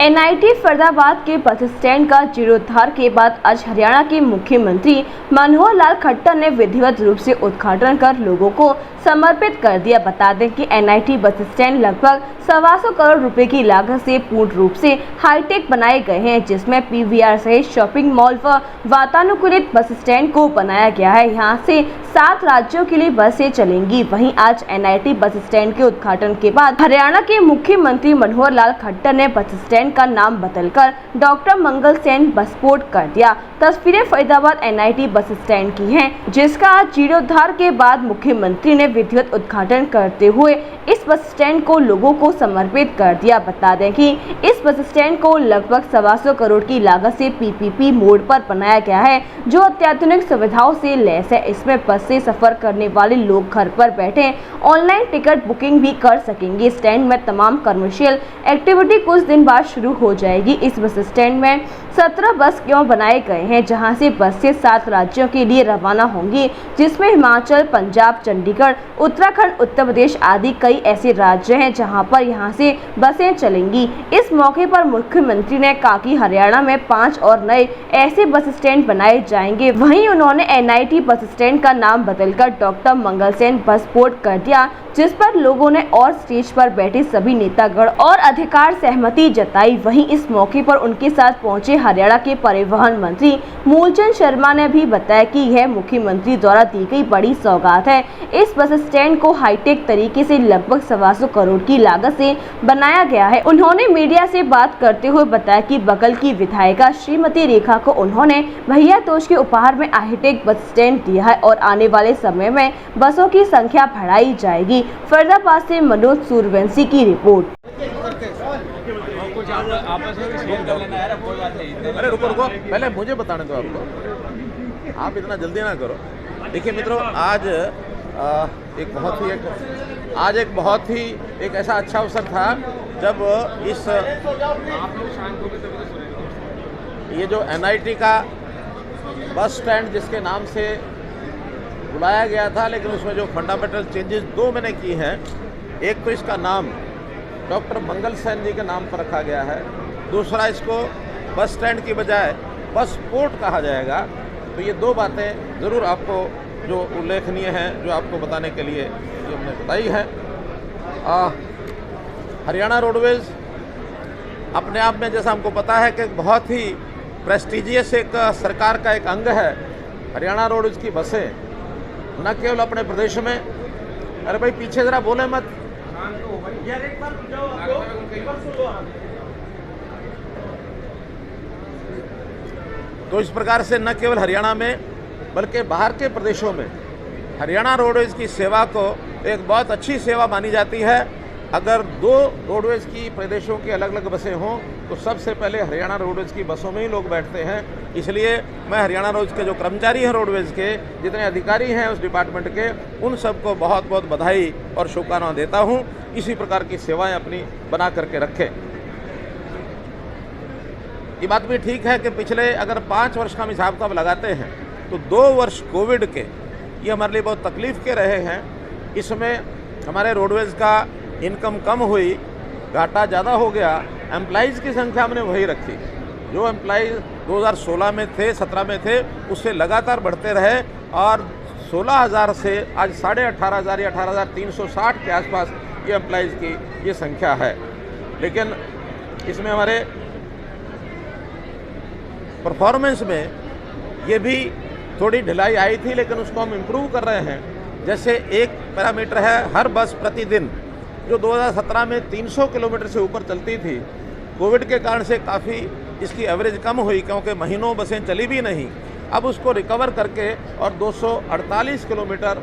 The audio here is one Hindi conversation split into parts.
एनआईटी फरीदाबाद के बस स्टैंड का जीर्णोद्धार के बाद आज हरियाणा के मुख्यमंत्री मनोहर लाल खट्टर ने विधिवत रूप से उद्घाटन कर लोगों को समर्पित कर दिया। बता दें कि एनआईटी बस स्टैंड लगभग 125 करोड़ रुपए की लागत से पूर्ण रूप से हाईटेक बनाए गए हैं, जिसमें पीवीआर सहित शॉपिंग मॉल व वातानुकूलित बस स्टैंड को बनाया गया है। यहां से 7 राज्यों के लिए बसें चलेंगी। वहीं आज एनआईटी बस स्टैंड के उद्घाटन के बाद हरियाणा के मुख्यमंत्री मनोहर लाल खट्टर ने बस स्टैंड का नाम बदलकर डॉक्टर मंगल सेन बसपोर्ट कर दिया। तस्वीरें फरीदाबाद एनआईटी बस स्टैंड की हैं, जिसका आज जीर्णोद्धार के बाद मुख्यमंत्री ने विधिवत उद्घाटन करते हुए इस बस स्टैंड को लोगों को समर्पित कर दिया। बता दें कि इस बस स्टैंड को लगभग 125 करोड़ की लागत से पीपीपी मोड पर बनाया गया है, जो अत्याधुनिक सुविधाओं से लैस है। इसमें बस से सफर करने वाले लोग घर पर बैठे ऑनलाइन टिकट बुकिंग भी कर सकेंगे। स्टैंड में तमाम कमर्शियल एक्टिविटी कुछ दिन बाद शुरू हो जाएगी। इस बस स्टैंड में 17 बस क्यों बनाए गए हैं, जहां से बस से 7 राज्यों के लिए रवाना होंगी, जिसमें हिमाचल, पंजाब, चंडीगढ़, उत्तराखंड, उत्तर प्रदेश आदि कई ऐसे राज्य हैं जहां पर यहां से बसें चलेंगी। इस मौके पर मुख्यमंत्री ने कहा कि हरियाणा में 5 और नए ऐसे बस स्टैंड बनाए जाएंगे। वहीं उन्होंने एनआईटी बस स्टैंड का नाम बदलकर डॉक्टर मंगल सेन बसपोर्ट कर दिया, जिस पर लोगों ने और स्टेज पर बैठे सभी नेतागण और अधिकार सहमति जताई। वहीं इस मौके पर उनके साथ पहुंचे हरियाणा के परिवहन मंत्री मूलचंद शर्मा ने भी बताया कि यह मुख्यमंत्री द्वारा दी गई बड़ी सौगात है। इस बस स्टैंड को हाईटेक तरीके से लगभग 125 करोड़ की लागत से बनाया गया है। उन्होंने मीडिया से बात करते हुए बताया कि बगल की विधायिका श्रीमती रेखा को उन्होंने भैया दोष के उपहार में हाईटेक बस स्टैंड दिया है और आने वाले समय में बसों की संख्या बढ़ाई जाएगी। फरीदाबाद से मनोज सूर्यवंशी की रिपोर्ट। अरे रुको पहले मुझे बताने दो आपको, आप इतना जल्दी ना करो। देखिए मित्रों, आज एक बहुत ही एक ऐसा अच्छा अवसर था जब ये जो एनआईटी का बस स्टैंड जिसके नाम से बुलाया गया था, लेकिन उसमें जो फंडामेंटल चेंजेस 2 मैंने की हैं। एक तो इसका नाम डॉक्टर मंगल सेन जी के नाम पर रखा गया है, दूसरा इसको बस स्टैंड की बजाय बस पोर्ट कहा जाएगा। तो ये 2 बातें ज़रूर आपको जो उल्लेखनीय हैं, जो आपको बताने के लिए जो हमने बताई है। हरियाणा रोडवेज़ अपने आप में, जैसा हमको पता है, कि बहुत ही प्रेस्टिजियस एक सरकार का एक अंग है। हरियाणा रोडवेज़ की बसें न केवल अपने प्रदेश में, अरे भाई पीछे ज़रा बोले मत, तो इस प्रकार से न केवल हरियाणा में बल्कि बाहर के प्रदेशों में हरियाणा रोडवेज़ की सेवा को एक बहुत अच्छी सेवा मानी जाती है। अगर 2 रोडवेज़ की प्रदेशों की अलग अलग बसें हों तो सबसे पहले हरियाणा रोडवेज़ की बसों में ही लोग बैठते हैं। इसलिए मैं हरियाणा रोडवेज़ के जो कर्मचारी हैं, रोडवेज़ के जितने अधिकारी हैं उस डिपार्टमेंट के, उन सबको बहुत बहुत बधाई और शुभकामनाएं देता हूं। इसी प्रकार की सेवाएं अपनी बना करके रखें। ये बात भी ठीक है कि पिछले अगर 5 वर्ष का हम हिसाब किताब लगाते हैं तो 2 वर्ष कोविड के ये हमारे लिए बहुत तकलीफ़ के रहे हैं। इसमें हमारे रोडवेज़ का इनकम कम हुई, घाटा ज़्यादा हो गया। एम्प्लॉइज़ की संख्या हमने वही रखी, जो एम्प्लॉइज़ 2016 में थे, 17 में थे, उससे लगातार बढ़ते रहे और 16,000 से आज 18,500 या 18,360 के आसपास ये एम्प्लॉइज़ की ये संख्या है। लेकिन इसमें हमारे परफॉर्मेंस में ये भी थोड़ी ढिलाई आई थी, लेकिन उसको हम इम्प्रूव कर रहे हैं। जैसे एक पैरामीटर है, हर बस प्रतिदिन जो 2017 में 300 किलोमीटर से ऊपर चलती थी, कोविड के कारण से काफ़ी इसकी एवरेज कम हुई, क्योंकि महीनों बसें चली भी नहीं। अब उसको रिकवर करके और 248 किलोमीटर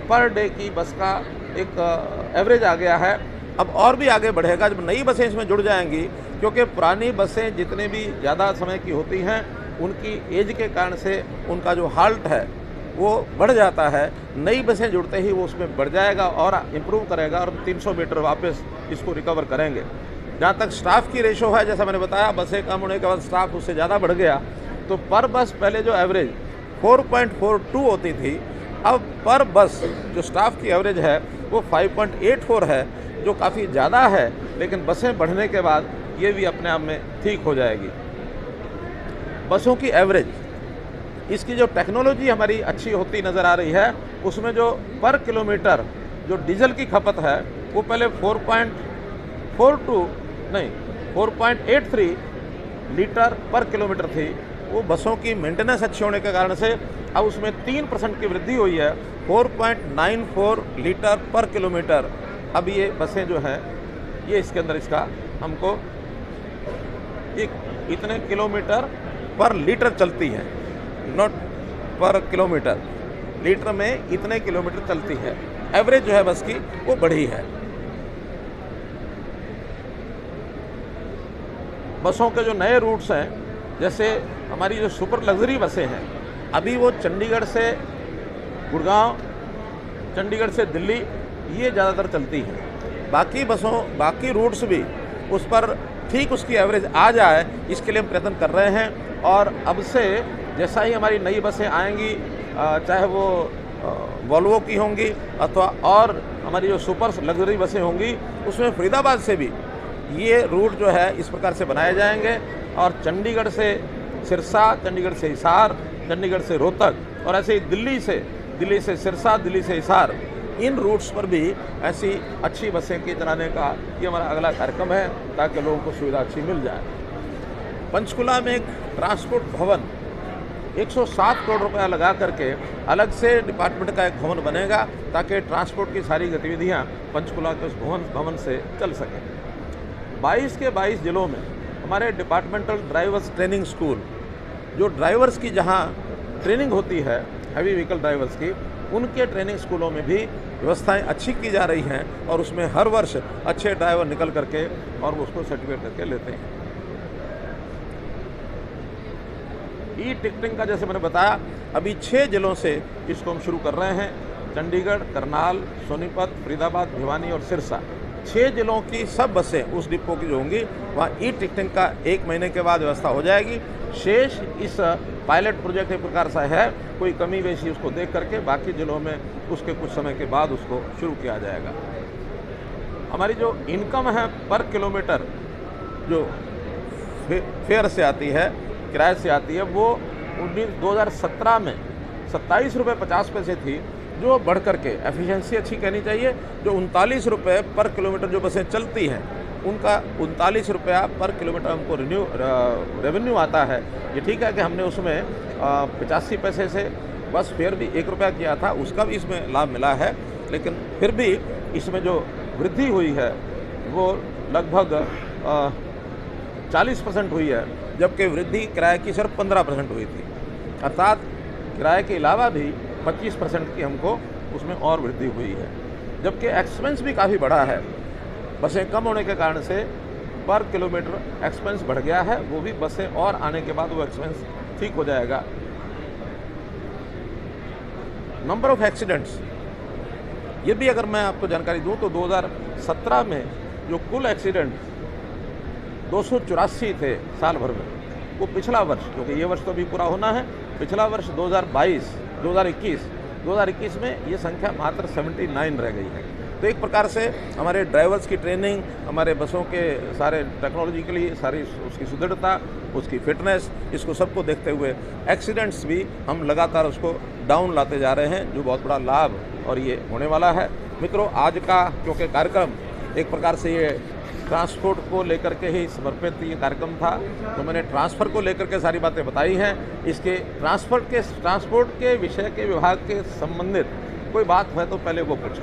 पर डे की बस का एक एवरेज आ गया है। अब और भी आगे बढ़ेगा जब नई बसें इसमें जुड़ जाएंगी, क्योंकि पुरानी बसें जितने भी ज़्यादा समय की होती हैं उनकी एज के कारण से उनका जो हाल्ट है वो बढ़ जाता है। नई बसें जुड़ते ही वो उसमें बढ़ जाएगा और इम्प्रूव करेगा और 300 मीटर वापस इसको रिकवर करेंगे। जहाँ तक स्टाफ की रेशो है, जैसा मैंने बताया, बसें कम होने के बाद स्टाफ उससे ज़्यादा बढ़ गया। तो पर बस पहले जो एवरेज 4.42 होती थी, अब पर बस जो स्टाफ की एवरेज है वो 5.84 है, जो काफ़ी ज़्यादा है। लेकिन बसें बढ़ने के बाद ये भी अपने आप में ठीक हो जाएगी। बसों की एवरेज, इसकी जो टेक्नोलॉजी हमारी अच्छी होती नज़र आ रही है, उसमें जो पर किलोमीटर जो डीजल की खपत है वो पहले 4.83 लीटर पर किलोमीटर थी। वो बसों की मेंटेनेंस अच्छी होने के कारण से अब उसमें 3% की वृद्धि हुई है, 4.94 लीटर पर किलोमीटर। अब ये बसें जो हैं ये इसके अंदर इसका हमको इतने किलोमीटर पर लीटर चलती है, नॉट पर किलोमीटर, लीटर में इतने किलोमीटर चलती है। एवरेज जो है बस की वो बढ़ी है। बसों के जो नए रूट्स हैं, जैसे हमारी जो सुपर लग्जरी बसें हैं, अभी वो चंडीगढ़ से गुड़गांव, चंडीगढ़ से दिल्ली, ये ज़्यादातर चलती हैं। बाकी रूट्स भी उस पर ठीक उसकी एवरेज आ जाए, इसके लिए हम प्रयत्न कर रहे हैं। और अब से जैसा ही हमारी नई बसें आएंगी, चाहे वो वॉल्वो की होंगी अथवा और हमारी जो सुपर लग्जरी बसें होंगी, उसमें फरीदाबाद से भी ये रूट जो है इस प्रकार से बनाए जाएंगे। और चंडीगढ़ से सिरसा, चंडीगढ़ से हिसार, चंडीगढ़ से रोहतक, और ऐसे ही दिल्ली से सिरसा, दिल्ली से हिसार, इन रूट्स पर भी ऐसी अच्छी बसें की चलाने का ये हमारा अगला कार्यक्रम है, ताकि लोगों को सुविधा अच्छी मिल जाए। पंचकुला में एक ट्रांसपोर्ट भवन 107 करोड़ रुपया लगा करके अलग से डिपार्टमेंट का एक भवन बनेगा, ताकि ट्रांसपोर्ट की सारी गतिविधियां पंचकुला के उस भवन से चल सकें। 22 के 22 जिलों में हमारे डिपार्टमेंटल ड्राइवर्स ट्रेनिंग स्कूल, जो ड्राइवर्स की जहां ट्रेनिंग होती है, हैवी व्हीकल ड्राइवर्स की, उनके ट्रेनिंग स्कूलों में भी व्यवस्थाएं अच्छी की जा रही हैं, और उसमें हर वर्ष अच्छे ड्राइवर निकल करके और वो उसको सर्टिफिकेट करके लेते हैं। ई टिकटिंग का जैसे मैंने बताया, अभी 6 जिलों से इसको हम शुरू कर रहे हैं। चंडीगढ़, करनाल, सोनीपत, फरीदाबाद, भिवानी और सिरसा, 6 जिलों की सब बसें उस डिपो की जो होंगी, वहाँ ई टिकटिंग का 1 महीने के बाद व्यवस्था हो जाएगी। शेष इस पायलट प्रोजेक्ट एक प्रकार सा है, कोई कमी बेशी उसको देख करके बाकी जिलों में उसके कुछ समय के बाद उसको शुरू किया जाएगा। हमारी जो इनकम है पर किलोमीटर जो फेयर से आती है, किराए से आती है, वो 2017 में 27 रुपये 50 पैसे थी, जो बढ़ करके एफिशिएंसी अच्छी कहनी चाहिए, जो 39 रुपये पर किलोमीटर जो बसें चलती हैं उनका 39 रुपया पर किलोमीटर हमको रेवेन्यू आता है। ये ठीक है कि हमने उसमें 85 पैसे से बस फेयर भी 1 रुपया किया था, उसका भी इसमें लाभ मिला है, लेकिन फिर भी इसमें जो वृद्धि हुई है वो लगभग 40% हुई है, जबकि वृद्धि किराए की सिर्फ 15% हुई थी। अर्थात किराए के अलावा भी 25% की हमको उसमें और वृद्धि हुई है, जबकि एक्सपेंस भी काफ़ी बढ़ा है। बसें कम होने के कारण से पर किलोमीटर एक्सपेंस बढ़ गया है, वो भी बसें और आने के बाद वो एक्सपेंस ठीक हो जाएगा। नंबर ऑफ एक्सीडेंट्स, ये भी अगर मैं आपको जानकारी दूं तो 2017 में जो कुल एक्सीडेंट 284 थे साल भर में, वो पिछला वर्ष, क्योंकि ये वर्ष तो अभी पूरा होना है, पिछला वर्ष 2021 में ये संख्या मात्र 79 रह गई है। तो एक प्रकार से हमारे ड्राइवर्स की ट्रेनिंग, हमारे बसों के सारे टेक्नोलॉजिकली सारी उसकी सुदृढ़ता, उसकी फिटनेस, इसको सबको देखते हुए एक्सीडेंट्स भी हम लगातार उसको डाउन लाते जा रहे हैं, जो बहुत बड़ा लाभ और ये होने वाला है। मित्रों, आज का क्योंकि कार्यक्रम एक प्रकार से ये ट्रांसपोर्ट को लेकर के ही समर्पित ये कार्यक्रम था, तो मैंने ट्रांसफ़र को लेकर के सारी बातें बताई हैं। इसके ट्रांसपोर्ट के विषय के विभाग के संबंधित कोई बात है तो पहले वो पूछो।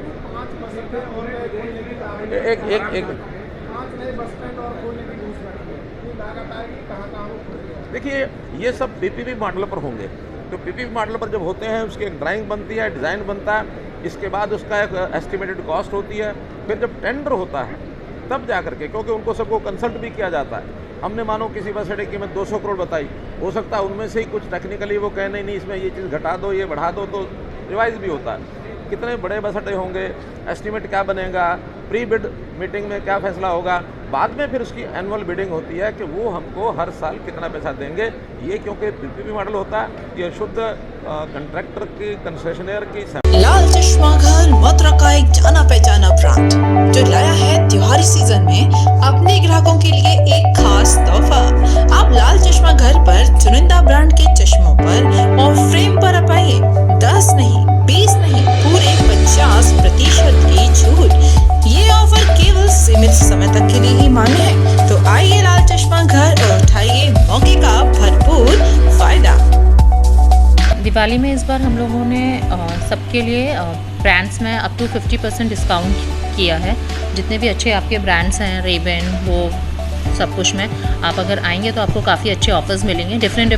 देखिए, ये सब पीपीपी मॉडल पर होंगे, तो पीपीपी मॉडल पर जब होते हैं उसकी एक ड्राइंग बनती है, डिज़ाइन बनता है, इसके बाद उसका एक एस्टिमेटेड कॉस्ट होती है, फिर जब टेंडर होता है तब जा करके, क्योंकि उनको सबको कंसल्ट भी किया जाता है। हमने मानो किसी बस अड्डे की मैं 200 करोड़ बताई, हो सकता है उनमें से ही कुछ टेक्निकली वो कहे नहीं इसमें ये चीज़ घटा दो, ये बढ़ा दो, तो रिवाइज भी होता है। कितने बड़े बस अड्डे होंगे, एस्टिमेट क्या बनेगा, प्री बिड मीटिंग में क्या फैसला होगा, बाद में फिर उसकी एनुअल बिडिंग होती है कि वो हमको हर साल कितना पैसा देंगे। ये क्योंकि पीपीपी मॉडल होता है, ये शुद्ध कंट्रैक्टर की, कंसेशनर की चश्मा घर मथुरा का एक जाना पहचाना ब्रांड जो लाया है त्योहारी सीजन में अपने ग्राहकों के लिए एक खास तोहफा। आप लाल चश्मा घर पर चुनिंदा ब्रांड के चश्मों पर और फ्रेम पर पाइए 10 नहीं 20 नहीं पूरे 50% की छूट। ये ऑफर केवल सीमित समय तक के लिए ही मान्य है, तो आइए लाल चश्मा घर और उठाइए मौके का भरपूर फायदा। दिवाली में इस बार हम लोगों ने सबके लिए ब्रांड्स में अप टू 50% डिस्काउंट किया है। जितने भी अच्छे आपके ब्रांड्स हैं, रेबन वो सब कुछ में आप अगर आएंगे तो आपको काफ़ी अच्छे ऑफर्स मिलेंगे। डिफरेंट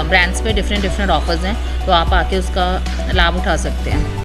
ब्रांड्स पे डिफरेंट ऑफर्स हैं, तो आप आके उसका लाभ उठा सकते हैं।